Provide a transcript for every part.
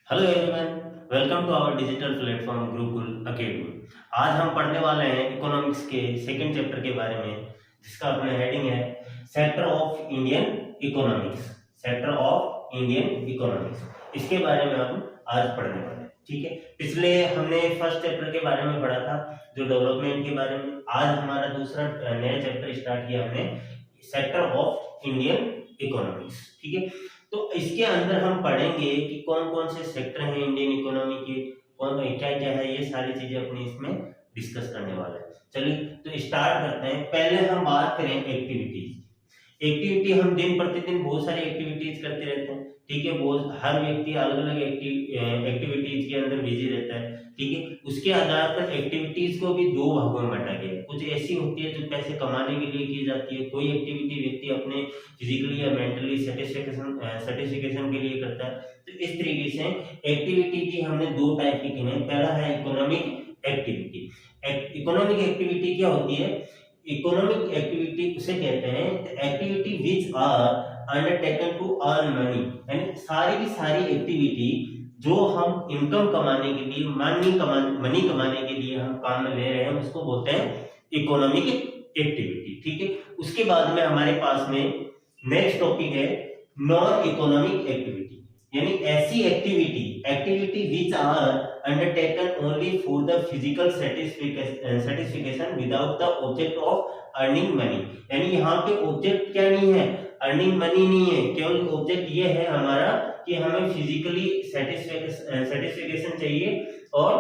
Hello everyone, welcome to our digital platform Gurukul academy. आज हम पढ़ने वाले हैं इकोनॉमिक्स के सेकंड चैप्टर के बारे में, जिसका अपना हेडिंग है sector of Indian economics. Sector of Indian economics, इसके बारे में हम आज पढ़ने वाले हैं। ठीक है, पिछले हमने फर्स्ट चैप्टर के बारे में पढ़ा था, जो डेवलपमेंट के बारे में। आज हमारा दूसरा नया चैप्टर स्टार्ट किया हमने, सेक्टर ऑफ इंडियन इकोनॉमिक्स। ठीक है, तो इसके अंदर हम पढ़ेंगे कि कौन कौन से सेक्टर हैं इंडियन इकोनॉमी के, कौन क्या क्या है, ये सारी चीजें अपने इसमें डिस्कस करने वाले हैं। चलिए तो स्टार्ट करते हैं। पहले हम बात करें एक्टिविटीज। एक्टिविटी हम दिन प्रतिदिन बहुत सारी एक्टिविटीज करते रहते हैं। ठीक है, बहुत हर व्यक्ति अलग अलग एक्टिविटीज के अंदर बिजी रहता है। ठीक है, उसके आधार पर एक्टिविटीज को भी दो भागों में बांटा गया है। कुछ ऐसी होती है जो पैसे कमाने के लिए की जाती है, कोई एक्टिविटी व्यक्ति अपने फिजिकली या मेंटली सेटिस्फिकेशन के लिए करता है। तो इस तरीके से एक्टिविटी की हमने दो टाइप की हैं। पहला है इकोनॉमिक एक्टिविटी। इकोनॉमिक एक्टिविटी क्या होती है? इकोनॉमिक एक्टिविटी उसे कहते हैं activity which are undertaken to earn money, यानी सारी की सारी एक्टिविटी जो हम इनकम कमाने के लिए, मनी कमाने के लिए हम काम में ले रहे हैं, उसको बोलते हैं इकोनॉमिक एक्टिविटी। ठीक है, उसके बाद में हमारे पास में नेक्स्ट टॉपिक है नॉन इकोनॉमिक एक्टिविटी, यानी ऐसी activity which are undertaken only for the physical satisfaction without the object of earning money. यानी यहाँ पे ऑब्जेक्ट क्या नहीं है, अर्निंग मनी नहीं है, केवल ऑब्जेक्ट ये है हमारा कि हमें फिजिकली सेटिस्फिकेशन चाहिए और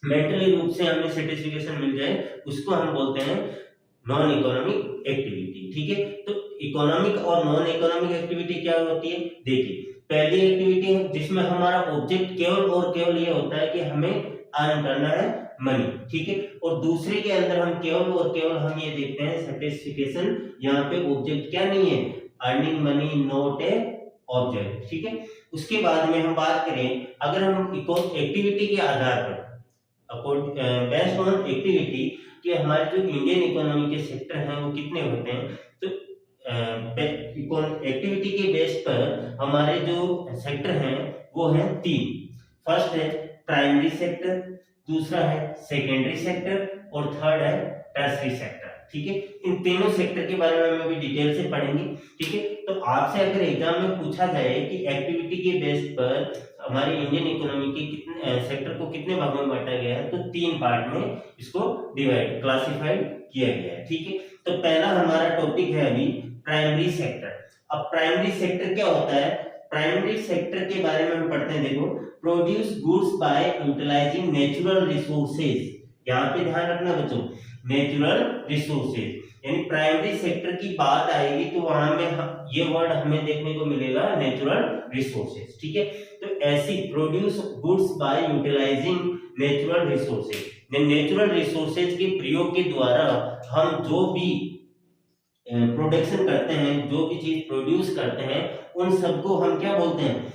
मेंटली रूप से हमें सेटिस्फिकेशन मिल जाए, उसको हम बोलते हैं नॉन इकोनॉमिक एक्टिविटी। ठीक है, तो इकोनॉमिक और नॉन इकोनॉमिक एक्टिविटी क्या होती है? देखिए, पहली एक्टिविटी है जिसमें हमारा ऑब्जेक्ट केवल और केवल ये होता है कि हमें अर्न करना है मनी। ठीक है, और दूसरे के अंदर हम केवल और केवल हम ये देखते हैं सेटिस्फिकेशन। यहाँ पे ऑब्जेक्ट क्या नहीं है, earning money not a object. ठीक है, उसके बाद में हम बात करें, अगर हम एक्टिविटी के आधार पर बेस्ड ऑन एक्टिविटी कि हमारे जो इंडियन इकोनॉमी के सेक्टर हैं वो कितने होते हैं, तो एक्टिविटी के बेस पर हमारे जो सेक्टर हैं वो हैं तीन। फर्स्ट है प्राइमरी सेक्टर, दूसरा है सेकेंडरी सेक्टर और थर्ड है टर्सरी सेक्टर। ठीक है, इन तीनों सेक्टर के बारे में हम अभी डिटेल से पढ़ेंगे। ठीक है, तो आपसे अगर एग्जाम में पूछा जाए कि एक्टिविटी के बेस पर हमारे इंडियन इकोनॉमी के कितने सेक्टर को कितने भागों में बांटा गया है, तो तीन पार्ट में इसको क्लासिफाइड किया गया है। ठीक है, तो पहला हमारा टॉपिक है अभी प्राइमरी सेक्टर। अब प्राइमरी सेक्टर क्या होता है? प्राइमरी सेक्टर के बारे में हम पढ़ते हैं। देखो, produce goods by utilising natural resources. यहाँ पे ध्यान रखना बच्चों, नेचुरल रिसोर्सेज, यानी प्राइमरी सेक्टर की बात आएगी तो वहां में ये वर्ड हमें देखने को मिलेगा, नेचुरल रिसोर्सेज। ठीक है, तो ऐसी produce goods by utilising natural resources, natural resources के प्रयोग के द्वारा हम जो भी प्रोडक्शन करते हैं, जो भी चीज प्रोड्यूस करते हैं, उन सबको हम क्या बोलते हैं?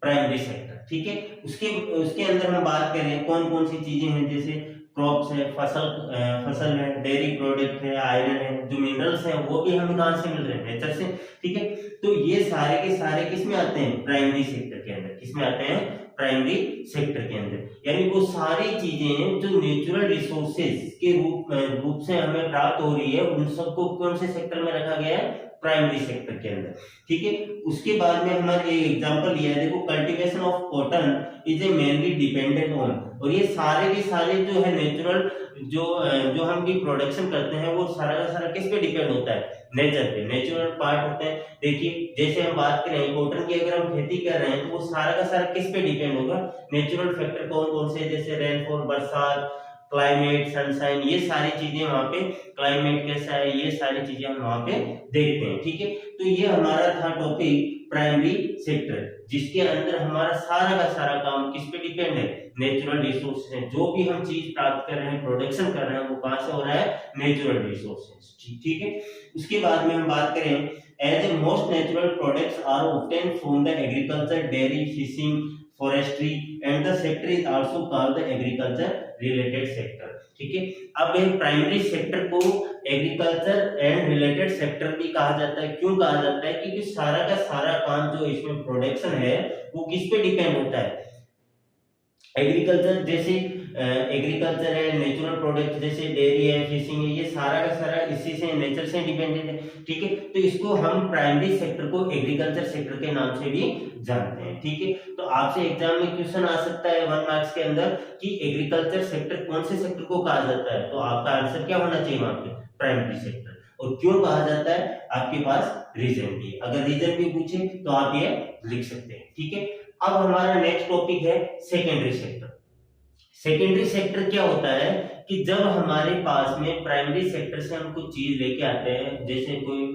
Primary sector. ठीक है, उसके उसके अंदर हम बात करें कौन कौन सी चीजें हैं, जैसे क्रॉप्स है, फसल है, डेयरी प्रोडक्ट है, आयरन है, जो मिनरल्स हैं वो भी हमें कहां से मिल रहे हैं? नेचर से। ठीक है, तो ये सारे के सारे किसमें आते हैं? प्राइमरी सेक्टर के अंदर। किसमें आते हैं? प्राइमरी सेक्टर के अंदर, यानी वो सारी चीजें जो नेचुरल रिसोर्सेज के रूप से हमें प्राप्त हो रही है, उन सबको कौन से सेक्टर में रखा गया है? प्राइमरी सेक्टर के अंदर। ठीक है, उसके बाद में हमारे एक एग्जांपल लिया है, देखो, cultivation of cotton is a mainly dependent on, और ये सारे के सारे जो है नेचुरल जो हम भी प्रोडक्शन करते हैं वो सारा का सारा किस पे डिपेंड होता है? नेचर पे, नेचुरल पार्ट होते हैं। देखिए, जैसे हम बात करें कॉटन की, अगर हम खेती कर रहे हैं तो वो सारा का सारा किस पे डिपेंड होगा? नेचुरल फैक्टर कौन कौन से, जैसे रेनफॉल, बरसात, क्लाइमेट, सनशाइन, ये सारी चीजें वहां पे, क्लाइमेट कैसा है, ये सारी चीजें हम वहां पे देखते हैं। ठीक है, तो ये हमारा था टॉपिक प्राइमरी सेक्टर, जिसके अंदर हमारा सारा का सारा काम किस पे डिपेंड है? नेचुरल रिसोर्सेज है। जो भी हम चीज प्राप्त कर रहे हैं, प्रोडक्शन कर रहे हैं, वो कहां से हो रहा है? Natural resources. ठीक है, उसके बाद में हम बात करें, as a most natural products are obtained from the agriculture, dairy, fishing, forestry, and the sector is also called the agriculture related sector। ठीक है। अब प्राइमरी सेक्टर को एग्रीकल्चर एंड रिलेटेड सेक्टर भी कहा जाता है। क्यों कहा जाता है? क्योंकि सारा का सारा काम जो इसमें प्रोडक्शन है वो किस पे डिपेंड होता है? एग्रीकल्चर, जैसे एग्रीकल्चर है, नेचुरल प्रोडक्ट जैसे डेयरी है, फिशिंग है, ये सारा का सारा इसी से, नेचर से डिपेंडेंट है, ठीक है। तो इसको हम प्राइमरी सेक्टर को एग्रीकल्चर सेक्टर के नाम से भी जानते हैं, ठीक है। तो आपसे एग्जाम में क्वेश्चन आ सकता है 1 मार्क्स के अंदर कि एग्रीकल्चर सेक्टर कौन से सेक्टर को कहा जाता है, तो आपका आंसर क्या होना चाहिए वहां पे? Primary sector. और क्यों कहा जाता है, आपके पास रीजन भी है। अगर रीजन भी पूछे तो आप ये लिख सकते हैं, ठीक है। अब हमारा नेक्स्ट टॉपिक है सेकेंडरी सेक्टर। सेकेंडरी सेक्टर क्या होता है कि जब हमारे पास में प्राइमरी सेक्टर से हम कुछ चीज लेके आते हैं, जैसे कोई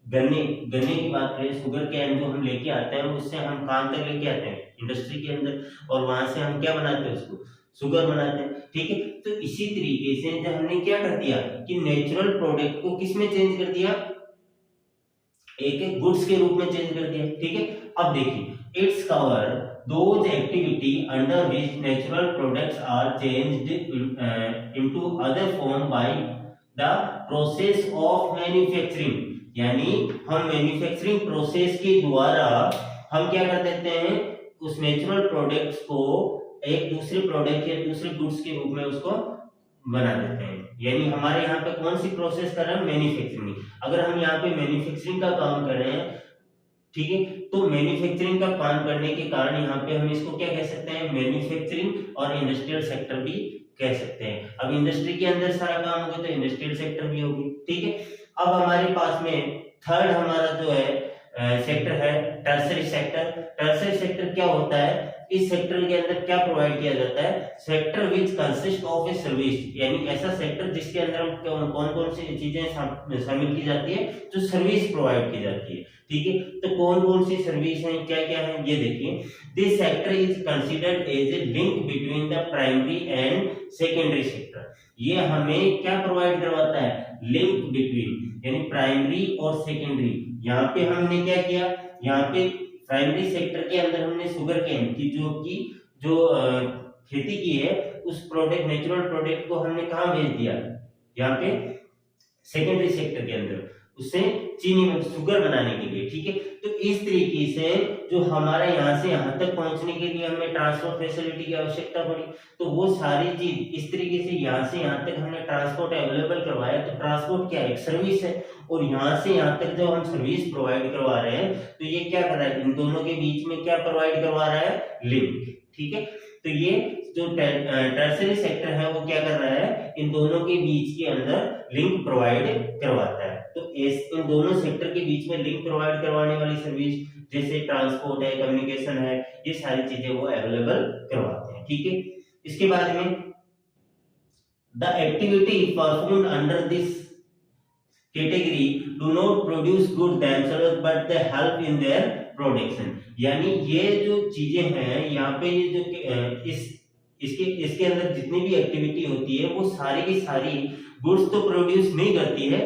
गन्ने गन्ने की बात करें, शुगर कैन जो हम लेके आते हैं, उससे हम कहाँ तक लेके आते हैं? इंडस्ट्री के अंदर, और वहां से हम क्या बनाते हैं? उसको शुगर बनाते हैं, ठीक है। तो इसी तरीके से जब हमने क्या कर दिया कि नेचुरल प्रोडक्ट को किस में चेंज कर दिया? एक गुड्स के रूप में चेंज कर दिया, ठीक है। अब देखिए, its cover those activity under which natural products are changed into other form by the process of manufacturing। यानी हम मैन्युफैक्चरिंग प्रोसेस के द्वारा हम क्या कर देते हैं? उस नेचुरल प्रोडक्ट्स को एक दूसरे प्रोडक्ट या दूसरे गुड्स के रूप में उसको बना देते हैं। यानी हमारे यहाँ पे कौन सी प्रोसेस कर रहे हैं? मैन्युफैक्चरिंग। अगर हम यहाँ पे मैन्युफैक्चरिंग का काम कर रहे हैं, ठीक है, तो मैन्युफैक्चरिंग का काम करने के कारण यहाँ पे हम इसको क्या कह सकते हैं? मैन्युफैक्चरिंग और इंडस्ट्रियल सेक्टर भी कह सकते हैं। अब इंडस्ट्री के अंदर सारा काम होगा तो इंडस्ट्रियल सेक्टर भी होगी, ठीक है। अब हमारे पास में थर्ड हमारा जो है सेक्टर है टर्सरी सेक्टर। टर्सरी सेक्टर क्या होता है? इस सेक्टर के अंदर क्या प्रोवाइड किया जाता है? Sector which consist of a service. यानी ऐसा सेक्टर जिसके अंदर कौन कौन सी चीजें शामिल की जाती है? जो सर्विस प्रोवाइड की जाती है, ठीक है। तो कौन कौन सी सर्विस है, क्या क्या है, ये देखिए। This sector is considered as a link between the primary and secondary sector. ये हमें क्या प्रोवाइड करवाता है? लिंक बिटवीन, यानी प्राइमरी और सेकेंडरी। यहाँ पे हमने क्या किया? यहाँ पे प्राइमरी सेक्टर के अंदर हमने शुगर केन की जो खेती की है, उस प्रोडक्ट, नेचुरल प्रोडक्ट को हमने कहाँ भेज दिया? यहाँ पे सेकेंडरी सेक्टर के अंदर, उससे चीनी में शुगर बनाने के लिए, ठीक है। तो इस तरीके से जो हमारा यहाँ से यहाँ तक पहुंचने के लिए हमें ट्रांसपोर्ट फैसिलिटी की आवश्यकता पड़ी, तो वो सारी चीज इस तरीके से यहाँ से यहाँ तक हमने ट्रांसपोर्ट अवेलेबल करवाया। तो ट्रांसपोर्ट क्या है? एक सर्विस है। और यहाँ से यहाँ तक जो हम सर्विस प्रोवाइड करवा रहे हैं, तो ये क्या कर रहा है? इन दोनों के बीच में क्या प्रोवाइड करवा रहा है? लिंक, ठीक है। तो ये जो टर्सरी सेक्टर है वो क्या कर रहा है? इन दोनों के बीच के अंदर लिंक प्रोवाइड करवाता है। तो इन दोनों सेक्टर के बीच में लिंक प्रोवाइड करवाने वाली सर्विस जैसे ट्रांसपोर्ट है, कम्युनिकेशन है, ये सारी चीजें वो अवेलेबल करवाते हैं, ठीक है। इसके बाद में the activity performed under this category do not produce good themselves but they help in their production. यानी ये जो चीजें हैं यहाँ पे, ये जो इसके अंदर जितनी भी एक्टिविटी होती है वो सारी की सारी गुड्स तो प्रोड्यूस नहीं करती है,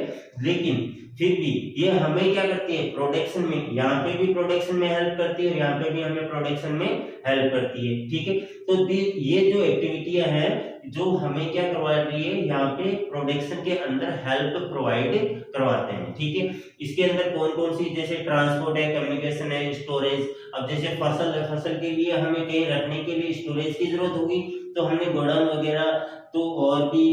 लेकिन फिर भी ये हमें क्या करती है? प्रोडक्शन में, यहाँ पे भी प्रोडक्शन में हेल्प करती है और यहाँ पे भी हमें प्रोडक्शन में हेल्प करती है, ठीक है। तो ये जो एक्टिविटियां हैं जो हमें क्या करवा रही है? यहाँ पे प्रोडक्शन के अंदर हेल्प प्रोवाइड करवाते हैं, ठीक है। इसके अंदर कौन कौन सी? जैसे ट्रांसपोर्ट है, कम्युनिकेशन है, स्टोरेज। अब जैसे फसल के लिए हमें कहीं रखने के लिए स्टोरेज की जरूरत होगी, तो हमने गोडाउन वगैरह तो और भी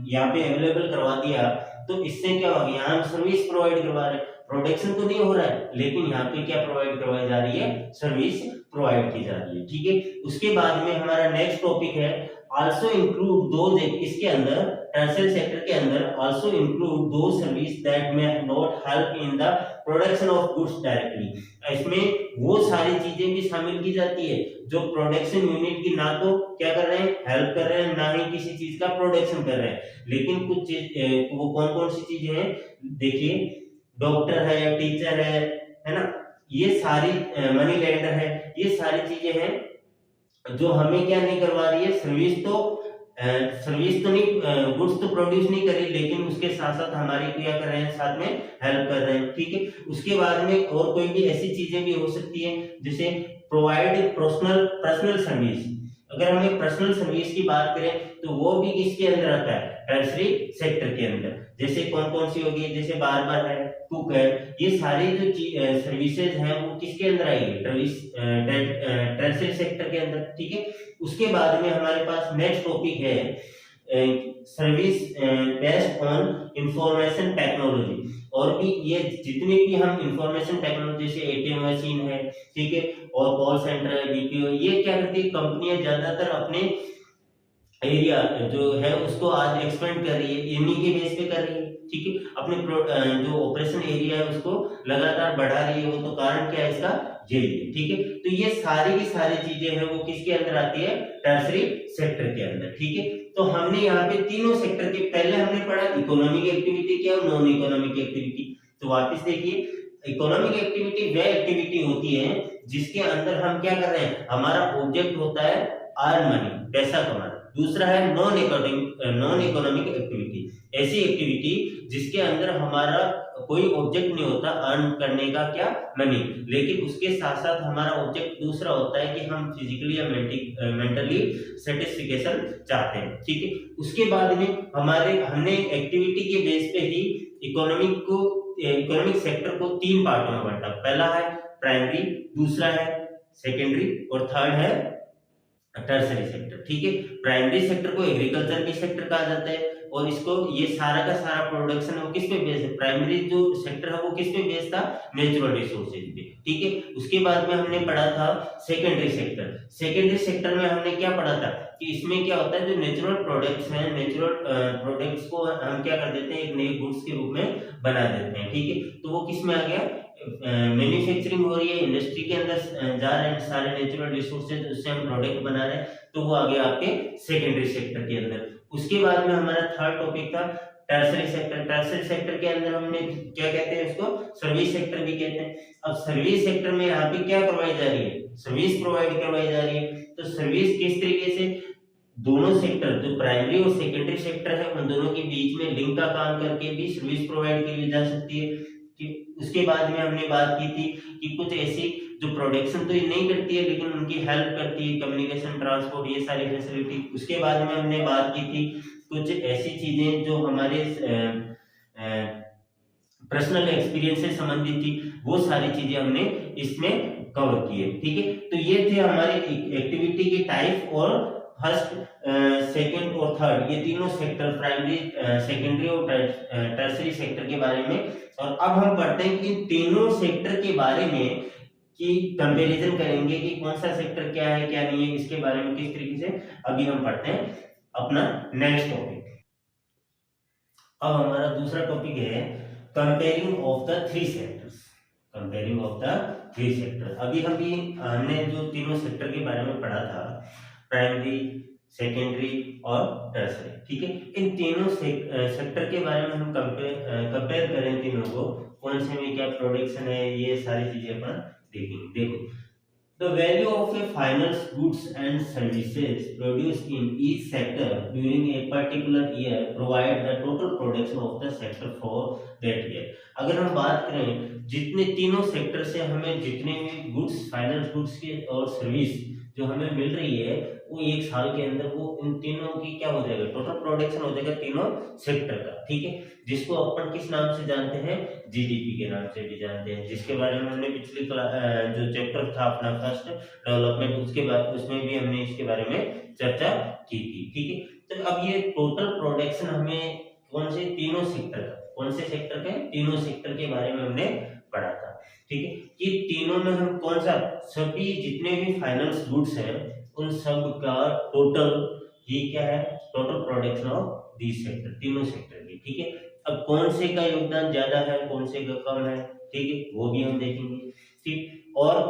यहाँ पे अवेलेबल करवा दिया। तो इससे क्या होगा? यहाँ हम सर्विस प्रोवाइड करवा रहे हैं, प्रोडक्शन तो नहीं हो रहा है, लेकिन यहाँ पे क्या प्रोवाइड करवाई जा रही है? सर्विस प्रोवाइड की जा रही है, ठीक है। उसके बाद में हमारा नेक्स्ट टॉपिक है also include those, इसके अंदर टर्सरी सेक्टर के अंदर also include those service that may not help in the production of goods directly। इसमें वो सारी चीजें भी शामिल की जाती है जो प्रोडक्शन यूनिट की ना तो क्या कर रहे हैं? हेल्प कर रहे हैं, ना ही किसी चीज का प्रोडक्शन कर रहे हैं, लेकिन कुछ चीज वो कौन कौन सी चीजें हैं? देखिए, डॉक्टर है, टीचर है ना, ये सारी मनी लेंडर है, ये सारी चीजें हैं जो हमें क्या नहीं करवा रही है? सर्विस तो नहीं, गुड्स तो प्रोड्यूस नहीं कर रही, लेकिन उसके साथ साथ हमारी क्या कर रहे हैं? साथ में हेल्प कर रहे हैं, ठीक है। उसके बाद में और कोई भी ऐसी चीजें भी हो सकती है जैसे प्रोवाइड पर्सनल सर्विस। अगर हम एक पर्सनल सर्विस की बात करें तो वो भी किसके अंदर आता है, टर्सरी सेक्टर के अंदर। जैसे कौन कौन सी होगी, जैसे बार्बर है, कुक है, ये सारी जो सर्विसेज हैं वो किसके अंदर आएगी, टर्सरी सेक्टर के अंदर। ठीक है, उसके बाद में हमारे पास नेक्स्ट टॉपिक है service based on information technology. और भी ये जितने भी हम इंफॉर्मेशन टेक्नोलॉजी, जैसे एटीएम मशीन है, ठीक है, और कॉल सेंटर है, बीपीओ, ये क्या करती है कंपनियां ज्यादातर अपने एरिया जो है उसको आज एक्सपेंड कर रही है, इन्हीं के बेस पे कर रही है। ठीक है, अपने जो ऑपरेशन एरिया है उसको लगातार बढ़ा रही है, वो तो कारण क्या है इसका, यही है। ठीक है, तो ये सारी की सारी चीजें हैं वो किसके अंदर आती है, टर्सरी सेक्टर के अंदर। ठीक है, तो हमने यहाँ पे तीनों सेक्टर के, पहले हमने पढ़ा इकोनॉमिक एक्टिविटी क्या और नॉन इकोनॉमिक एक्टिविटी। तो वापस देखिए, इकोनॉमिक एक्टिविटी वह एक्टिविटी होती है जिसके अंदर हम क्या कर रहे हैं, हमारा ऑब्जेक्ट होता है अर्न मनी, पैसा कमाना। दूसरा है नॉन इकोनॉमिक एक्टिविटी, ऐसी एक्टिविटी जिसके अंदर हमारा कोई ऑब्जेक्ट नहीं होता अर्न करने का, क्या, मनी, लेकिन उसके साथ साथ हमारा ऑब्जेक्ट दूसरा होता है कि हम फिजिकली या मेंटली सेटिस्फिकेशन चाहते हैं। ठीक है, उसके बाद में हमने एक्टिविटी के बेस पे ही इकोनॉमिक सेक्टर को तीन पार्टों में बांटा। पहला है प्राइमरी, दूसरा है सेकेंडरी और थर्ड है टर्सरी सेक्टर। ठीक है, प्राइमरी सेक्टर को एग्रीकल्चर की सेक्टर कहा जाता है और इसको ये सारा का सारा प्रोडक्शन है वो किस पे बेस्ड है, प्राइमरी जो सेक्टर है वो किस पे बेस्ड था, नेचुरल रिसोर्सेज पे। ठीक है, उसके बाद में हमने पढ़ा था सेकेंडरी सेक्टर। सेकेंडरी सेक्टर में हमने क्या पढ़ा था कि इसमें क्या होता है, जो नेचुरल प्रोडक्ट्स हैं, नेचुरल प्रोडक्ट्स को हम क्या कर देते हैं, एक नए गुड्स के रूप में बना देते हैं। ठीक है, तो वो किस में आ गया, मैन्युफैक्चरिंग हो रही है, इंडस्ट्री के अंदर जा रहे हैं सारे नेचुरल रिसोर्सेज, उससे हम प्रोडक्ट बना रहे हैं, तो वो आ गया आपके सेकेंडरी सेक्टर के अंदर। उसके बाद में हमारा थर्ड टॉपिक था टर्सरी सेक्टर। टर्सरी सेक्टर के अंदर हमने क्या कहते हैं उसको, सर्विस सेक्टर भी कहते हैं। अब सर्विस सेक्टर में यहाँ पे क्या करवाई जा रही है, सर्विस प्रोवाइड करवाई जा रही है। तो सर्विस किस तरीके से, दोनों सेक्टर जो प्राइमरी और सेकेंडरी सेक्टर है उन दोनों के बीच में लिंक का काम करके भी सर्विस प्रोवाइड की जा सकती है। उसके बाद में हमने बात की थी कि कुछ ऐसी जो प्रोडक्शन तो ये नहीं करती है लेकिन उनकी हेल्प करती है, कम्युनिकेशन, ट्रांसपोर्ट, ये सारी फैसिलिटी। उसके बाद में हमने बात की थी कुछ ऐसी चीजें जो हमारे पर्सनल एक्सपीरियंस से संबंधित थी, वो सारी चीजें हमने इसमें कवर की है। ठीक है, तो ये थे हमारे एक्टिविटी के टाइप और फर्स्ट, सेकंड और थर्ड, ये तीनों सेक्टर, प्राइमरी, सेकेंडरी और टर्सरी सेक्टर के बारे में। और अब हम पढ़ते हैं कि इन तीनों सेक्टर के बारे में कि कंपैरिजन करेंगे कि कौन सा सेक्टर क्या है क्या नहीं है, इसके बारे में किस तरीके से अभी हम पढ़ते हैं अपना नेक्स्ट टॉपिक। अब हमारा दूसरा टॉपिक है comparing of the three sectors. Comparing of the three sector, अभी हमने जो तीनों सेक्टर के बारे में पढ़ा था, प्राइमरी, सेकेंडरी और टर्सरी। ठीक है, इन तीनों सेक्टर के बारे में हम कंपेयर करें तीनों को, कौन से में क्या प्रोडक्शन है, ये सारी चीजें अपन देखेंगे। देखो, the value of a final goods and services produced in each sector during a particular year provide the total production of the sector for that year। अगर हम बात करें जितने तीनों सेक्टर से हमें जितने भी गुड्स, फाइनल गुड्स के और सर्विस जो हमें मिल रही है, वो एक साल के अंदर वो इन तीनों की क्या हो जाएगा, टोटल प्रोडक्शन हो जाएगा तीनों सेक्टर का। ठीक है, जिसको अपन किस नाम से जानते हैं, जीडीपी के नाम से भी जानते हैं, जिसके बारे में हमने पिछली जो चैप्टर था अपना फर्स्ट डेवलपमेंट, उसके बाद उसमें भी हमने इसके बारे में चर्चा की थी। ठीक है, तो अब ये टोटल प्रोडक्शन हमें कौन से तीनों सेक्टर का, कौन से सेक्टर के, तीनों सेक्टर के बारे में हमने पढ़ा था। ठीक है, कि तीनों में हम कौन सा, सभी जितने भी फाइनेंस गुड्स हैं उन सब का टोटल ही क्या है, total production of this sector, तीनों सेक्टर की। ठीक है, अब कौन से का योगदान ज्यादा है, कौन से का कम है, ठीक है, वो भी हम देखेंगे। ठीक, और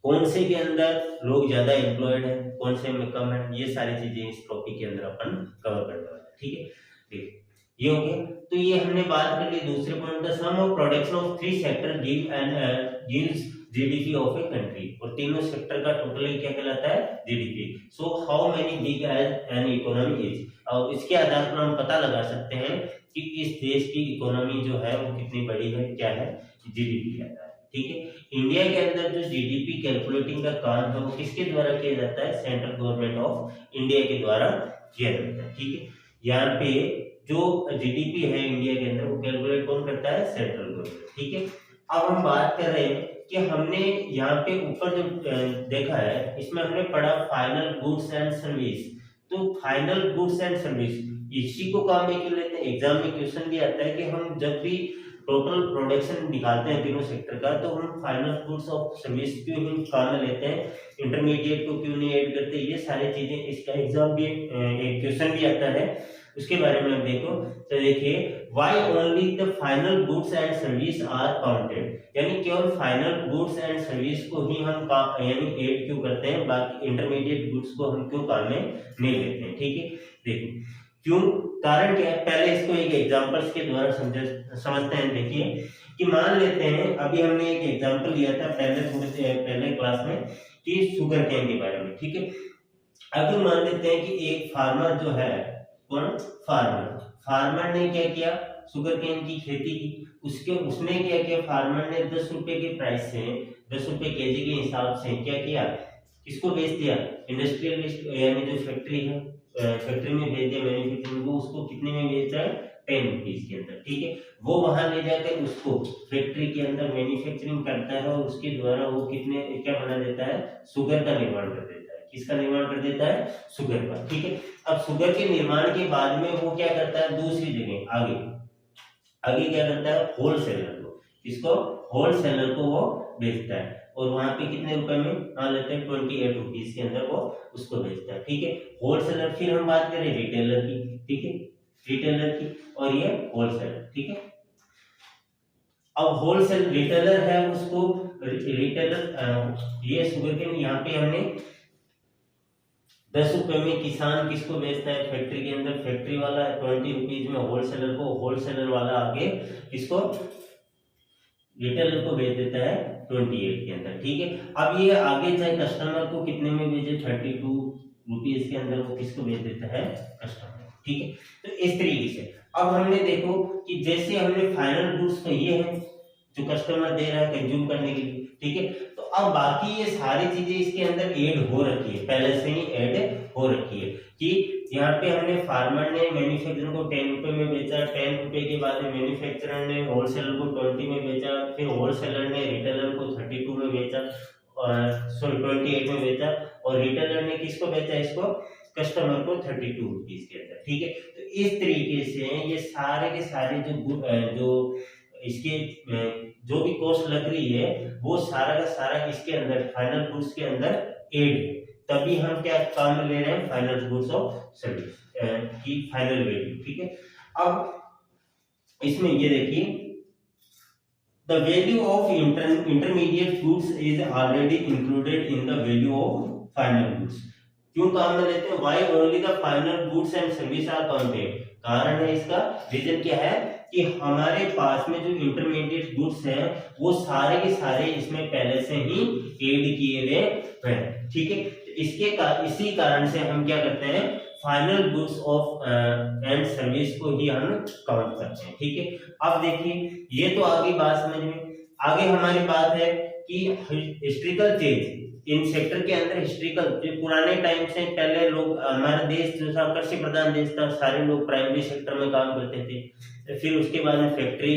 कौन से के अंदर लोग ज्यादा एम्प्लॉयड है, कौन से में कम है, ये सारी चीजें इस टॉपिक के अंदर अपन कवर करने वाले हैं। ठीक है, ठीक, ये हो गया। तो ये हमने बात कर ली दूसरे point, the sum of production of three sector gives GDP of a country, और तीनों सेक्टर का टोटल क्या कहलाता है, GDP. So how many big an economy is, और इसके आधार पर हम पता लगा सकते हैं कि इस देश की इकोनॉमी जो है वो कितनी बड़ी है, क्या है, जीडीपी कहता है। ठीक है। इंडिया के अंदर जो जीडीपी कैलकुलेटिंग का काम है वो किसके द्वारा किया जाता है, सेंट्रल गवर्नमेंट ऑफ इंडिया के द्वारा किया जाता है, ठीक है। यहाँ पे जो जीडीपी है इंडिया के अंदर वो कैलकुलेट कौन करता है, सेंट्रल गवर्नमेंट, ठीक है। अब हम बात कर रहे हैं कि हमने यहाँ पे ऊपर जो देखा है इसमें हमने पढ़ा फाइनल गुड्स एंड सर्विस। तो फाइनल गुड्स एंड सर्विस इसी को काम में क्यों लेते हैं, एग्जाम में क्वेश्चन भी आता है कि हम जब भी टोटल प्रोडक्शन निकालते हैं तीनों सेक्टर का तो हम फाइनल गुड्स और सर्विस क्यों हम काम में लेते हैं, इंटरमीडिएट को क्यों नहीं ऐड करते, ये सारी चीजें इसका एग्जाम भी एक क्वेश्चन भी आता है, उसके बारे में हम देखो। तो देखिए why only the final goods and service are counted, यानी केवल फाइनल गुड्स एंड सर्विस को ही हम यानी ऐड क्यों करते हैं, बाकी इंटरमीडिएट गुड्स को हम क्यों काम में नहीं लेते हैं, ठीक है। देखिए क्यों, कारण क्या है, पहले इसको एक एग्जांपल्स के द्वारा समझते हैं। देखिए कि मान लेते हैं अभी हमने एक एग्जांपल लिया था पहले क्लास में कि शुगर केन के बारे में, ठीक है। अभी मान लेते हैं कि एक फार्मर जो है, कौन, फार्मर ने क्या किया, शुगर केन की खेती की, उसने क्या किया, फार्मर ने 10 रुपए के प्राइस से 10 रुपए केजी के हिसाब से क्या किया, किसको बेच दिया, इंडस्ट्रियलिस्ट यानी जो फैक्ट्री है, फैक्ट्री में भेज दिया मैन्युफैक्चरिंग को, उसको कितने में बेच रहा है, 10 रुपीज के अंदर, ठीक है। वो वहां ले जाकर उसको फैक्ट्री के अंदर मैन्युफैक्चरिंग करता है और उसके द्वारा वो कितने क्या बना देता है, शुगर का निर्माण कर देता है, किसका निर्माण कर देता है, शुगर का, ठीक है। अब शुगर के निर्माण के बाद में वो क्या करता है, दूसरी जगह आगे क्या करता है, होलसेलर को, किसको, होलसेलर को वो बेचता है और वहां पे कितने रुपए में मान लेते हैं, 28 रुपीज के अंदर वो उसको बेचता है, ठीक है। होलसेलर, फिर हम बात करें रिटेलर की, ठीक है, रिटेलर की, और ये होलसेलर, ठीक है। अब होलसेल रिटेलर है, उसको रिटेलर ये शुगर केन यहाँ पे हमने 10 रुपए में किसान किसको बेचता है, फैक्ट्री के अंदर, फैक्ट्री वाला 20 रुपीज में होलसेलर को, होलसेलर वाला आगे किसको, रिटेलर को बेच देता है 28 के अंदर, ठीक है। अब ये आगे चाहे कस्टमर को कितने में बेचे, 32 रुपीज के अंदर वो किसको बेच देता है, कस्टमर, ठीक है। तो इस तरीके से अब हमने देखो कि जैसे हमने फाइनल गुड्स तो ये है जो कस्टमर दे रहा है कंज्यूम करने के लिए, ठीक है। तो अब बाकी ये सारी चीजें इसके अंदर ऐड हो रखी है, पहले से ही ऐड हो रखी है कि यहाँ पे हमने फार्मर ने मैन्युफैक्चरर को 10 रुपए में बेचा, 10 रुपए के बाद में मैन्युफैक्चरर ने होलसेलर को 20 में बेचा, फिर होलसेलर ने रिटेलर को 32 में बेचा, सॉरी 28 में बेचा, और रिटेलर ने किसको बेचा, इसको कस्टमर को 32 रुपीज के अंदर, ठीक है। तो इस तरीके से ये सारे के सारे जो इसके जो भी कॉस्ट लग रही है वो सारा का सारा इसके अंदर फाइनल गुड्स के अंदर ऐड है, तभी हम क्या काम में ले रहे हैं, फाइनल गुड्स ऑफ सर्विस की फाइनल वैल्यू, ठीक है। अब इसमें ये देखिए the value of intermediate goods is already included in the value of final goods. क्यों काम में लेते हैं, why only the final goods and service are counted, कारण है इसका, रीजन क्या है कि हमारे पास में जो इंटरमीडिएट गुड्स हैं वो सारे के सारे इसमें पहले से ही ऐड किए हुए हैं, ठीक है। इसी कारण से हम क्या करते हैं, final goods of and service को ही हम काउंट करते हैं, ठीक है। अब देखिए ये तो आगे बात समझ में, आगे हमारी बात है कि हिस्ट्रिकल चेंज इन सेक्टर के अंदर, हिस्ट्रिकल जो पुराने टाइम से पहले लोग, हमारा देश जो था कृषि प्रधान देश था, सारे लोग प्राइमरी सेक्टर में काम करते थे, फिर उसके बाद में फैक्ट्री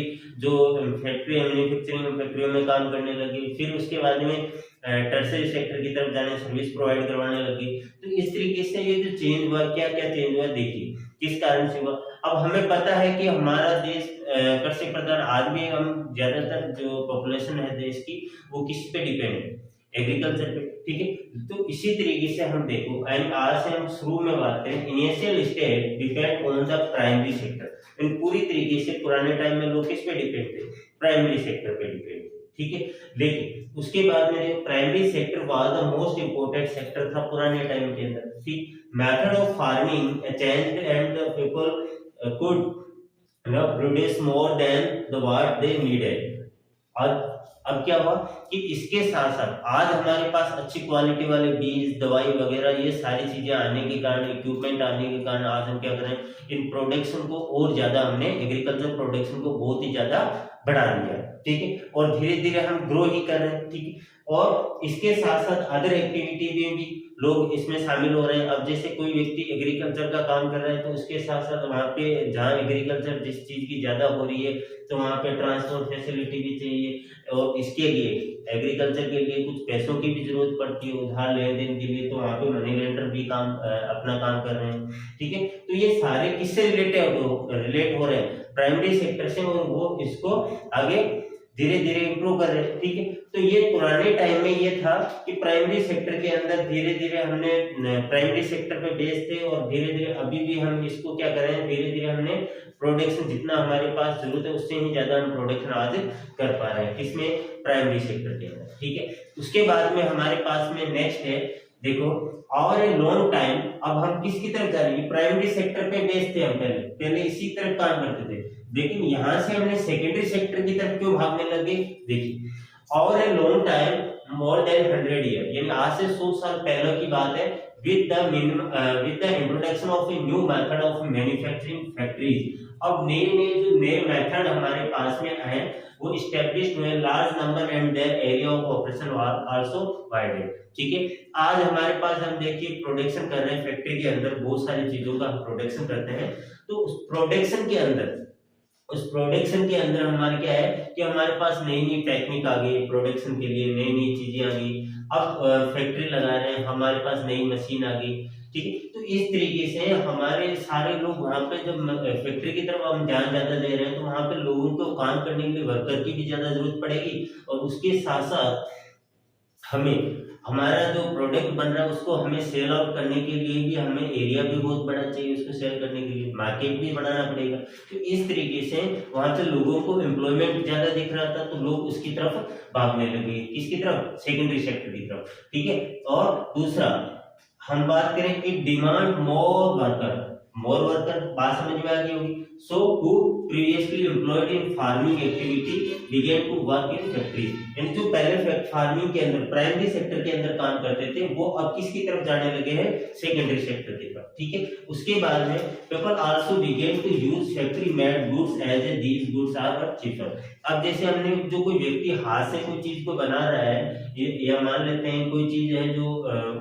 मैन्युफैक्चरिंग फैक्ट्रियों में काम करने लगे, फिर उसके बाद में टर्सरी सेक्टर की तरफ जाने, सर्विस प्रोवाइड करवाने लगे। तो इस तरीके से ये जो चेंज हुआ, क्या क्या चेंज हुआ, देखिए किस कारण से हुआ। अब हमें पता है कि हमारा देश कृषि प्रधान, आज भी हम ज्यादातर जो पॉपुलेशन है देश की वो किस पे डिपेंड है, एग्रीकल्चर पे, ठीक है। तो इसी तरीके से हम देखो, आज से हम शुरू में बात करें, initial stage depend on the primary sector, पूरी तरीके से पुराने टाइम में लोग किस पे डिपेंड थे, प्राइमरी सेक्टर पे डिपेंड थे, ठीक है। लेकिन उसके बाद में primary sector was the most important sector था पुराने टाइम के अंदर, ठीक। Method of farming changed and the people could produce more than the what they needed. अब क्या हुआ कि इसके साथ साथ आज हमारे पास अच्छी क्वालिटी वाले बीज, दवाई वगैरह ये सारी चीजें आने के कारण, इक्विपमेंट आने के कारण आज हम क्या करें, इन प्रोडक्शन को और ज्यादा हमने एग्रीकल्चर प्रोडक्शन को बहुत ही ज्यादा बढ़ा दिया, ठीक है, और धीरे धीरे हम ग्रो ही कर रहे हैं, ठीक है। और इसके साथ साथ अदर एक्टिविटी में भी लोग इसमें शामिल हो रहे हैं। अब जैसे कोई व्यक्ति एग्रीकल्चर का काम कर रहा है तो उसके साथ साथ वहाँ पे जहाँ एग्रीकल्चर जिस चीज की ज्यादा हो रही है तो वहाँ पे ट्रांसपोर्ट फैसिलिटी भी चाहिए, और इसके लिए एग्रीकल्चर के लिए कुछ पैसों की भी जरूरत पड़ती है उधार लेन देन के लिए, तो वहाँ पे मनी लेंडर भी अपना काम कर रहे हैं, ठीक है। तो ये सारे किससे रिलेट हो रहे हैं, प्राइमरी सेक्टर से, और वो इसको आगे धीरे धीरे इंप्रूव कर रहे हैं, ठीक है। तो ये पुराने टाइम में ये था कि प्राइमरी सेक्टर के अंदर धीरे धीरे हमने प्राइमरी सेक्टर पे बेस थे, और धीरे धीरे अभी भी हम इसको क्या कर रहे हैं, धीरे धीरे हमने प्रोडक्शन जितना हमारे पास जरूरत है उससे ही ज्यादा हम प्रोडक्शन आज कर पा रहे हैं, किसमें, प्राइमरी सेक्टर के अंदर, ठीक है। उसके बाद में हमारे पास में नेक्स्ट है, देखो, और ए लॉन्ग टाइम, अब हम किसकी तरफ जा रहे हैं, प्राइमरी सेक्टर पे बेस थे हम पहले इसी तरफ काम करते थे, लेकिन यहां से हमने सेकेंडरी सेक्टर की तरफ क्यों भागने लगे, देखिए, और a long time more than 100 year, यानी आज से 100 साल पहले की बात है, with the introduction of a new method of manufacturing factories. अब नए मेथड हमारे पास में आए, वो इस्टेब्लिश्ड हुए, large number and their area of operation also वाइडेड, ठीक है। आज हमारे पास हम देखिए प्रोडक्शन कर रहे हैं फैक्ट्री के अंदर, बहुत सारी चीजों का हम प्रोडक्शन करते हैं, तो उस प्रोडक्शन के अंदर हमारे क्या है कि हमारे पास नई नई टेक्निक आ गई, प्रोडक्शन के लिए नई नई चीजें आ गई, अब फैक्ट्री लगा रहे हैं, हमारे पास नई मशीन आ गई, ठीक है। तो इस तरीके से हमारे सारे लोग वहां पे जब फैक्ट्री की तरफ हम ध्यान ज्यादा दे रहे हैं, तो वहां पे लोगों को काम करने के लिए वर्कर की भी ज्यादा जरूरत पड़ेगी, और उसके साथ साथ हमें हमारा जो प्रोडक्ट बन रहा है उसको हमें सेल आउट करने के लिए भी हमें एरिया भी बहुत बड़ा चाहिए, उसको सेल करने के लिए मार्केट भी बनाना पड़ेगा। तो इस तरीके से वहां से लोगों को एम्प्लॉयमेंट ज्यादा दिख रहा था, तो लोग उसकी तरफ भागने लगे, किसकी तरफ, सेकेंडरी सेक्टर की तरफ, ठीक है। और दूसरा हम बात करें कि डिमांड मोर वर्कर, बात समझ में आ गई होगी। So who previously employed in farming activity began to work in factory, यानी जो पहले फार्मिंग के अंदर प्राइमरी सेक्टर के अंदर काम करते थे वो अब किसकी तरफ जाने लगे हैं, सेकेंडरी सेक्टर की तरफ, ठीक है। उसके बाद में people also began to use factory made goods as a these goods are cheaper. अब जैसे हमने जो कोई व्यक्ति हाथ से कोई चीज को बना रहा है, या मान लेते हैं कोई चीज है जो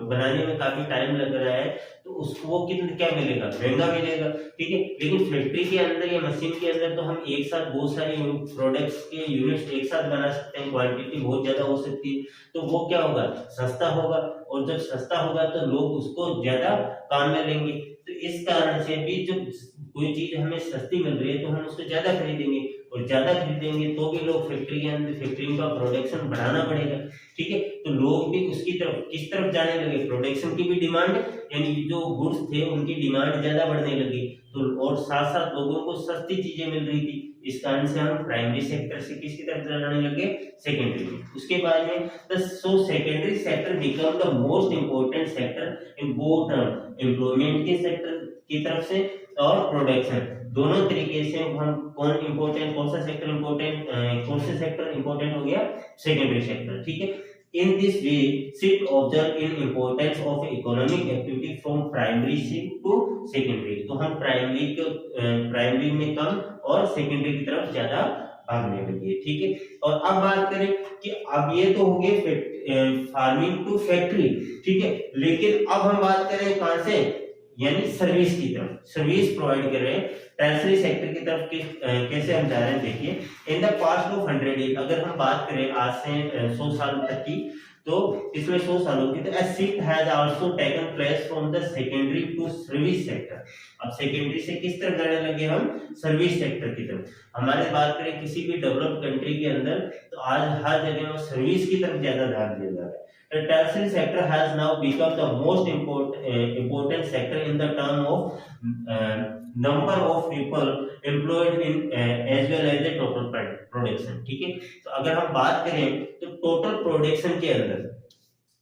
बनाने में काफी टाइम लग रहा है, तो उसको वो कितना क्या मिलेगा, महंगा मिलेगा, ठीक है। लेकिन फैक्ट्री के अंदर या मशीन के अंदर तो हम एक साथ बहुत सारी प्रोडक्ट्स के यूनिट्स एक साथ बना सकते हैं, क्वांटिटी बहुत ज्यादा हो सकती है, तो वो क्या होगा, सस्ता होगा, और जब सस्ता होगा तो लोग उसको ज्यादा काम में लेंगे। तो इस कारण से भी जब कोई चीज हमें सस्ती मिल रही है तो हम उसको ज्यादा खरीदेंगे, और ज्यादा खरीदेंगे तो भी लोग फैक्ट्री के अंदर फैक्ट्री का प्रोडक्शन बढ़ाना पड़ेगा, ठीक है। तो लोग भी उसकी तरफ किस तरफ जाने लगे, प्रोडक्शन की भी डिमांड, यानी जो गुड्स थे उनकी डिमांड ज्यादा बढ़ने लगी, तो और साथ साथ लोगों को सस्ती चीजें मिल रही थी, इस कारण से हम प्राइमरी सेक्टर से किसकी तरफ जाने लगे, सेकेंडरी। उसके बाद में so secondary sector become the most important sector in both employment के सेक्टर की तरफ से और प्रोडक्शन दोनों तरीके से। हम कौन सा सेक्टर इंपोर्टेंट, कौन सा सेक्टर इंपोर्टेंट हो गया, सेकेंडरी सेक्टर, ठीक है। In this way, shift observe in importance of economic activity from primary to secondary। तो हम प्राइमरी में कम और सेकेंडरी की तरफ ज्यादा भागने लगे, ठीक है। और अब बात करें कि अब ये तो हो गए फार्मिंग टू फैक्ट्री, ठीक है, लेकिन अब हम बात करें कहां से, यानी सर्विस की तरफ, सर्विस प्रोवाइड कर रहे हैं टर्शरी सेक्टर की तरफ कैसे हम जा रहे हैं, देखिए। In the past of 100 year, अगर हम बात करें आज से 100 साल तक की, तो इसमें 100 सालों की, तो a shift has also taken place from the secondary to service sector। अब सेकेंडरी से किस तरफ जाने लगे हम, सर्विस सेक्टर की तरफ। हमारे बात करें किसी भी डेवलप्ड कंट्री के अंदर, तो आज हर जगह में सर्विस की तरफ ज्यादा ध्यान दिया जा रहा है। The tertiary sector has now become the most important sector in the term of number of people employed in as well as the total production, ठीक है। तो अगर हम बात करें तो टोटल प्रोडक्शन के अंदर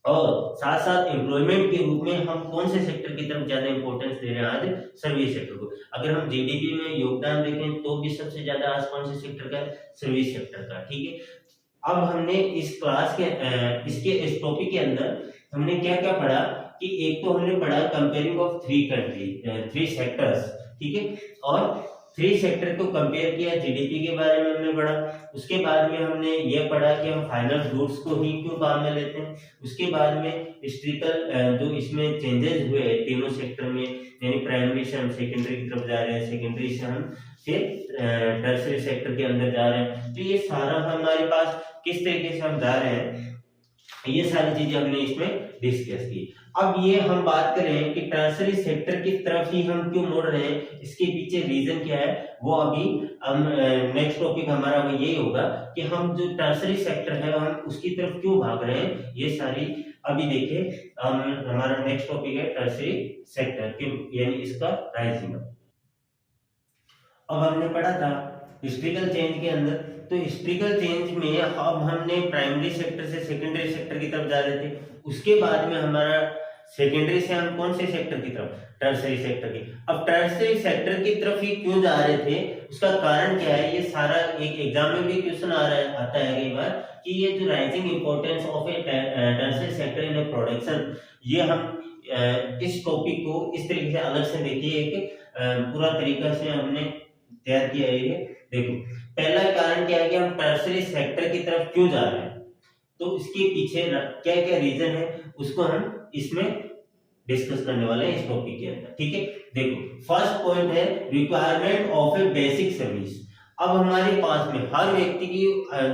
और साथ साथ एम्प्लॉयमेंट के रूप में हम कौन से सेक्टर की तरफ ज्यादा इंपॉर्टेंस दे रहे हैं आज, सर्विस सेक्टर को। अगर हम जीडीपी में योगदान देखें तो भी सबसे ज्यादा आज कौन से सेक्टर का, सर्विस सेक्टर का, ठीक है। अब हमने इस क्लास के इस टॉपिक के अंदर हमने क्या क्या पढ़ा कि एक तो हमने पढ़ा कंपेयरिंग ऑफ थ्री सेक्टर्स, ठीक है, और थ्री सेक्टर को कंपेयर किया, जीडीपी के बारे में हमने पढ़ा, उसके बाद में हमने ये पढ़ा कि हम फाइनल गुड्स को ही क्यों काम में लेते हैं, उसके बाद में हिस्ट्रिकल जो इसमें चेंजेस हुए तीनों सेक्टर में, यानी प्राइमरी से हम सेकेंडरी की तरफ जा रहे हैं, सेकेंडरी से हम फिर टर्शियरी सेक्टर के अंदर जा रहे हैं, तो ये सारा हमारे पास किस तरीके से हम जा रहे हैं, ये सारी चीजें हमने इसमें डिस्कस की। अब ये हम बात करें कि टर्शियरी सेक्टर की तरफ ही हम क्यों मुड़ रहे हैं, इसके पीछे रीजन क्या है, वो अभी हम नेक्स्ट टॉपिक हमारा वो यही होगा कि हम जो टर्शियरी सेक्टर है हम उसकी तरफ क्यों भाग रहे हैं, ये सारी अभी देखिए हमारा नेक्स्ट टॉपिक है टर्शियरी सेक्टर यानी इसका राइजिंग। अब हमने पढ़ा था हिस्ट्रिकल चेंज के अंदर, तो हिस्ट्रिकल चेंज में अब हमने प्राइमरी सेक्टर से सेकेंडरी सेक्टर की तरफ जा रहे थे, उसके बाद में हमारा सेकेंडरी से हम कौन से सेक्टर की तरफ, टर्शियरी सेक्टर की। अब टर्शियरी सेक्टर की तरफ ही क्यों जा रहे थे, उसका कारण क्या है, ये सारा एक एग्जाम में भी क्वेश्चन आता है कई बार कि ये जो rising importance of A tertiary sector in A production, ये हम इस टॉपिक को इस तरीके से अलग से देखिए, एक पूरा तरीका से हमने तैयार किया है। ये देखो पहला कारण क्या है कि हम टर्शियरी सेक्टर की तरफ क्यों जा रहे हैं, तो इसके पीछे क्या क्या रीजन है उसको हम इसमें डिस्कस करने वाले हैं इस टॉपिक के अंदर, ठीक है। देखो फर्स्ट पॉइंट है requirement of A basic service. अब हमारे पास में हर व्यक्ति की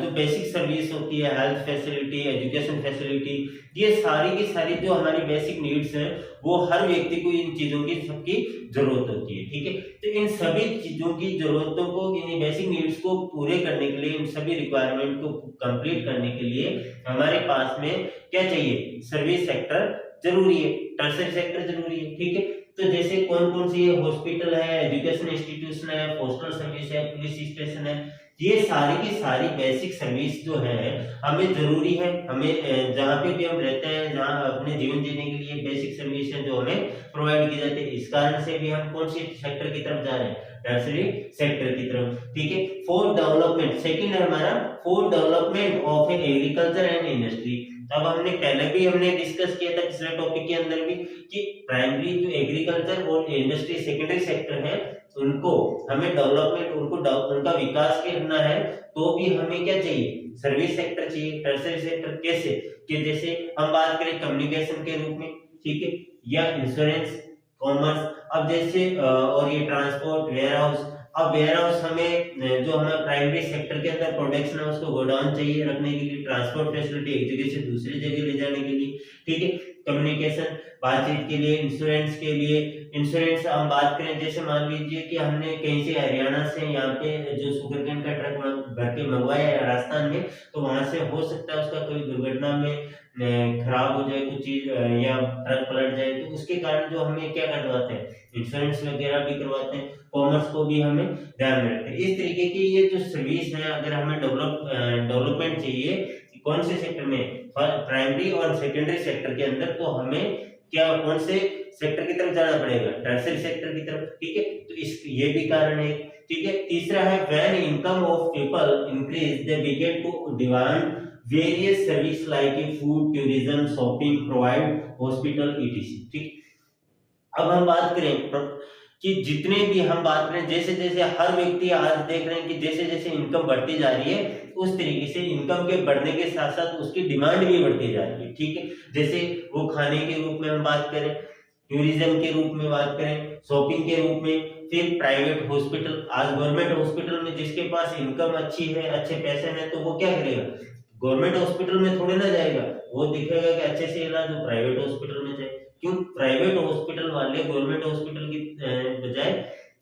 जो बेसिक सर्विस होती है, हेल्थ फैसिलिटी, एजुकेशन फैसिलिटी, ये सारी की सारी जो हमारी बेसिक नीड्स हैं, वो हर व्यक्ति को इन चीजों की सबकी जरूरत होती है, ठीक है। तो इन सभी चीजों की जरूरतों को, इन बेसिक नीड्स को पूरे करने के लिए, इन सभी रिक्वायरमेंट को कंप्लीट करने के लिए हमारे पास में क्या चाहिए, सर्विस सेक्टर जरूरी है, टर्शियरी सेक्टर जरूरी है, ठीक है। तो जैसे कौन कौन सी हॉस्पिटल है, एजुकेशन इंस्टीट्यूशन है, पोस्टल सर्विस है, पुलिस स्टेशन है, ये सारी की सारी बेसिक सर्विस जो है हमें जरूरी है। हमें जहाँ पे भी हम रहते हैं, जहाँ अपने जीवन जीने के लिए बेसिक सर्विस है जो हमें प्रोवाइड की जाती है, इस कारण से भी हम कौन सी सेक्टर की तरफ जा रहे हैं, टर्शियरी सेक्टर की तरफ, ठीक है। फॉर डेवलपमेंट, सेकंड है हमारा for development of agriculture and industry. अब हमने पहले भी हमने डिस्कस किया था पिछले टॉपिक के अंदर भी कि प्राइमरी जो एग्रीकल्चर और इंडस्ट्री सेकेंडरी सेक्टर है, उनको हमें डेवलपमेंट, उनका विकास करना है, तो भी हमें क्या चाहिए, सर्विस सेक्टर चाहिए। टर्शियरी सेक्टर कैसे, कि जैसे हम बात करें कम्युनिकेशन के रूप में, ठीक है, या इंश्योरेंस, कॉमर्स, अब जैसे और ये ट्रांसपोर्ट, वेयर हाउस। अब वेयर हाउस हमें जो हमें प्राइमरी सेक्टर के अंदर प्रोडक्शन है उसको गोडाउन चाहिए रखने के लिए, ट्रांसपोर्ट फैसिलिटी एक जगह से दूसरी जगह ले जाने के लिए, ठीक है। कम्युनिकेशन बातचीत के लिए, इंश्योरेंस के लिए, इंश्योरेंस हम बात करें जैसे मान लीजिए कि हमने कहीं से हरियाणा से यहाँ पे जो शुगरकेन का ट्रक भर के मंगवाया है राजस्थान में, तो वहां से हो सकता है उसका कोई दुर्घटना में खराब हो जाए कुछ चीज, या ट्रक पलट जाए, तो उसके कारण जो हमें क्या करवाते हैं, इंश्योरेंस वगैरह भी करवाते हैं। कॉमर्स को भी हमें ध्यान में रखते हैं। इस तरीके की ये जो सर्विस है, अगर हमें डेवलपमेंट चाहिए कौन से सेक्टर में, प्राइमरी और सेकेंडरी सेक्टर के अंदर, तो हमें क्या कौन से सेक्टर की तरफ जाना पड़ेगा, टर्शियरी सेक्टर की तरफ, ठीक है। तो इस ये भी कारण है, ठीक है। तीसरा है when income of people increase they begin to demand various service like food, tourism, shopping, provide hospital ETC, ठीक। अब हम बात करें कि जितने भी हम बात करें, जैसे जैसे हर व्यक्ति आज देख रहे हैं कि जैसे जैसे इनकम बढ़ती जा रही है, उस तरीके से इनकम के बढ़ने के साथ साथ उसकी डिमांड भी बढ़ती जा रही है, ठीक है। जैसे वो खाने के रूप में हम बात करें, टूरिज्म के रूप में बात करें, शॉपिंग के रूप में, फिर प्राइवेट हॉस्पिटल। आज गवर्नमेंट हॉस्पिटल में जिसके पास इनकम अच्छी है, अच्छे पैसे हैं, तो वो क्या करेगा, गवर्नमेंट हॉस्पिटल में थोड़े ना जाएगा, वो दिखेगा कि अच्छे से इलाज वो प्राइवेट हॉस्पिटल में जाए। क्यों, प्राइवेट हॉस्पिटल वाले गवर्नमेंट हॉस्पिटल की बजाय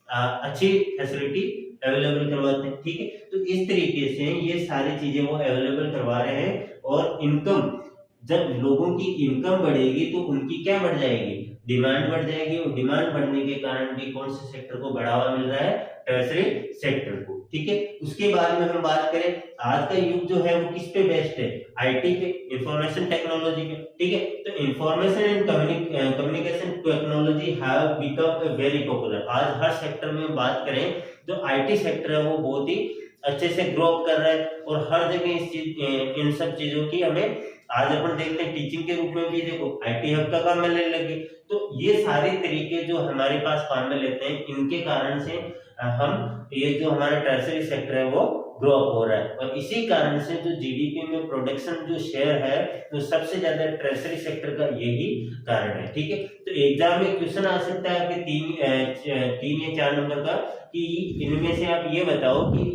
अच्छी फैसिलिटी अवेलेबल करवाते हैं, ठीक है। तो इस तरीके से ये सारी चीजें वो अवेलेबल करवा रहे हैं, और इनकम, जब लोगों की इनकम बढ़ेगी तो उनकी क्या बढ़ जाएगी, डिमांड बढ़ जाएगी, और डिमांड बढ़ने के कारण भी कौन से सेक्टर को बढ़ावा मिल रहा है, टर्शियरी सेक्टर को, ठीक है। उसके बाद में हम बात करें, आज का युग जो है वो किस पे बेस्ड है, आईटी पे, इंफॉर्मेशन टेक्नोलॉजी पे, ठीक है। तो information and communication technology have become very popular. आज हर सेक्टर में बात करें, जो आईटी सेक्टर है वो बहुत ही अच्छे से ग्रो अप कर रहा है, और हर जगह इन सब चीजों की हमें आज अपन देखते हैं टीचिंग के रूप में भी देखो IT हब का काम मिलने लगे। तो ये सारे तरीके जो हमारे पास काम में लेते हैं, इनके कारण से हम ये जो हमारा टर्सरी सेक्टर है वो ग्रो अप हो रहा है, और इसी कारण से जो GDP में प्रोडक्शन जो शेयर है तो सबसे ज्यादा टर्सरी सेक्टर का यही कारण है। ठीक है, तो एग्जाम में क्वेश्चन आ सकता है आपके 3 या 4 नंबर का कि इनमें से आप ये बताओ कि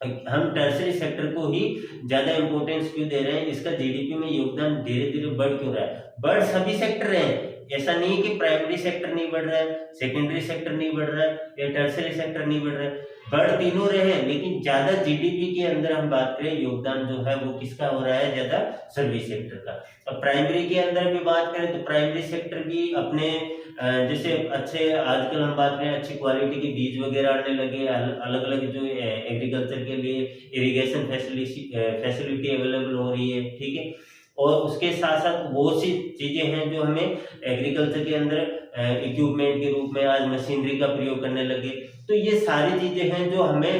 हम टर्सरी सेक्टर को ही ज्यादा इंपॉर्टेंस क्यों दे रहे हैं, इसका GDP में योगदान धीरे धीरे बढ़ क्यों रहा है। बढ़ सभी सेक्टर रहे हैं, ऐसा नहीं है कि प्राइमरी सेक्टर नहीं बढ़ रहा है, सेकेंडरी सेक्टर नहीं बढ़ रहा है या टर्सरी सेक्टर नहीं बढ़ रहा है, बढ़ तीनों रहे हैं, लेकिन ज्यादा GDP के अंदर हम बात करें योगदान जो है वो किसका हो रहा है, ज्यादा सर्विस सेक्टर का। अब प्राइमरी के अंदर भी बात करें तो प्राइमरी सेक्टर भी अपने जैसे अच्छे, आजकल हम बात करें अच्छी क्वालिटी के बीज वगैरह आने लगे, अलग अलग जो एग्रीकल्चर के लिए इरिगेशन फैसिलिटी अवेलेबल हो रही है। ठीक है, और उसके साथ साथ बहुत सी चीजें हैं जो हमें एग्रीकल्चर के अंदर इक्विपमेंट के रूप में आज मशीनरी का प्रयोग करने लगे। तो ये सारी चीजें हैं जो हमें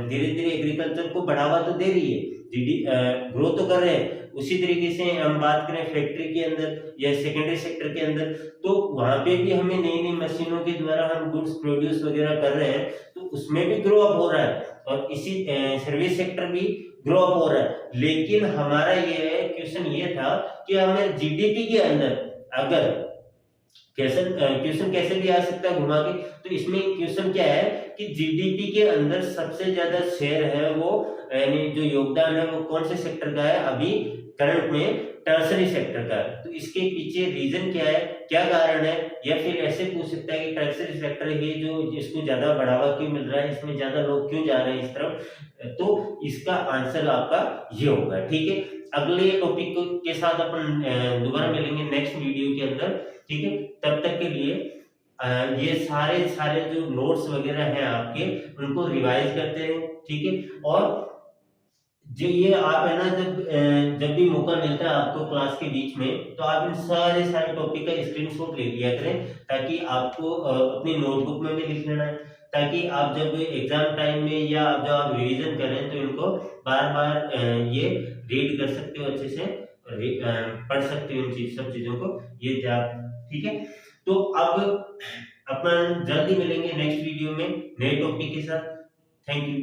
धीरे धीरे एग्रीकल्चर को बढ़ावा तो दे रही है, ग्रो तो कर रहे हैं। उसी तरीके से हम बात करें फैक्ट्री के अंदर या सेकेंडरी सेक्टर के अंदर, तो वहां पे भी हमें नई नई मशीनों के द्वारा हम गुड्स प्रोड्यूस वगैरह कर रहे हैं, तो उसमें भी ग्रो अप हो रहा है, और इसी सर्विस सेक्टर भी ग्रो अप हो रहा है। लेकिन हमारा ये क्वेश्चन ये था कि हमें GDP के अंदर अगर क्वेश्चन कैसे भी आ सकता है घुमा के, तो इसमें क्वेश्चन क्या है कि GDP के अंदर सबसे ज्यादा शेयर है वो, यानी जो योगदान है वो कौन से सेक्टर का है अभी करंट में, टर्सरी सेक्टर का है। तो इसके पीछे रीजन क्या है, क्या कारण है, या फिर ऐसे पूछ सकता है कि टर्सरी सेक्टर ही जो जिसको ज्यादा बढ़ावा क्यों मिल रहा है, इसमें ज्यादा लोग क्यों जा रहे हैं इस तरफ, तो इसका आंसर आपका ये होगा। ठीक है, अगले टॉपिक के साथ अपन दोबारा मिलेंगे नेक्स्ट वीडियो के अंदर। ठीक है, तब तक के लिए ये सारे सारे जो नोट्स वगैरह हैं आपके, उनको रिवाइज करते हैं। ठीक है, और जो ये आप है ना, जब भी मौका मिलता है आपको क्लास के बीच में, तो आप इन सारे सारे टॉपिक का स्क्रीनशॉट ले लिया करें, ताकि आपको अपनी नोटबुक में भी लिख लेना है, ताकि आप जब एग्जाम टाइम में या जब आप रिवीजन करें तो इनको बार बार ये रीड कर सकते हो, अच्छे से पढ़ सकते हो इन सब चीजों को, ये ठीक है। तो अब अपन जल्दी मिलेंगे नेक्स्ट वीडियो में नए टॉपिक के साथ। Thank you.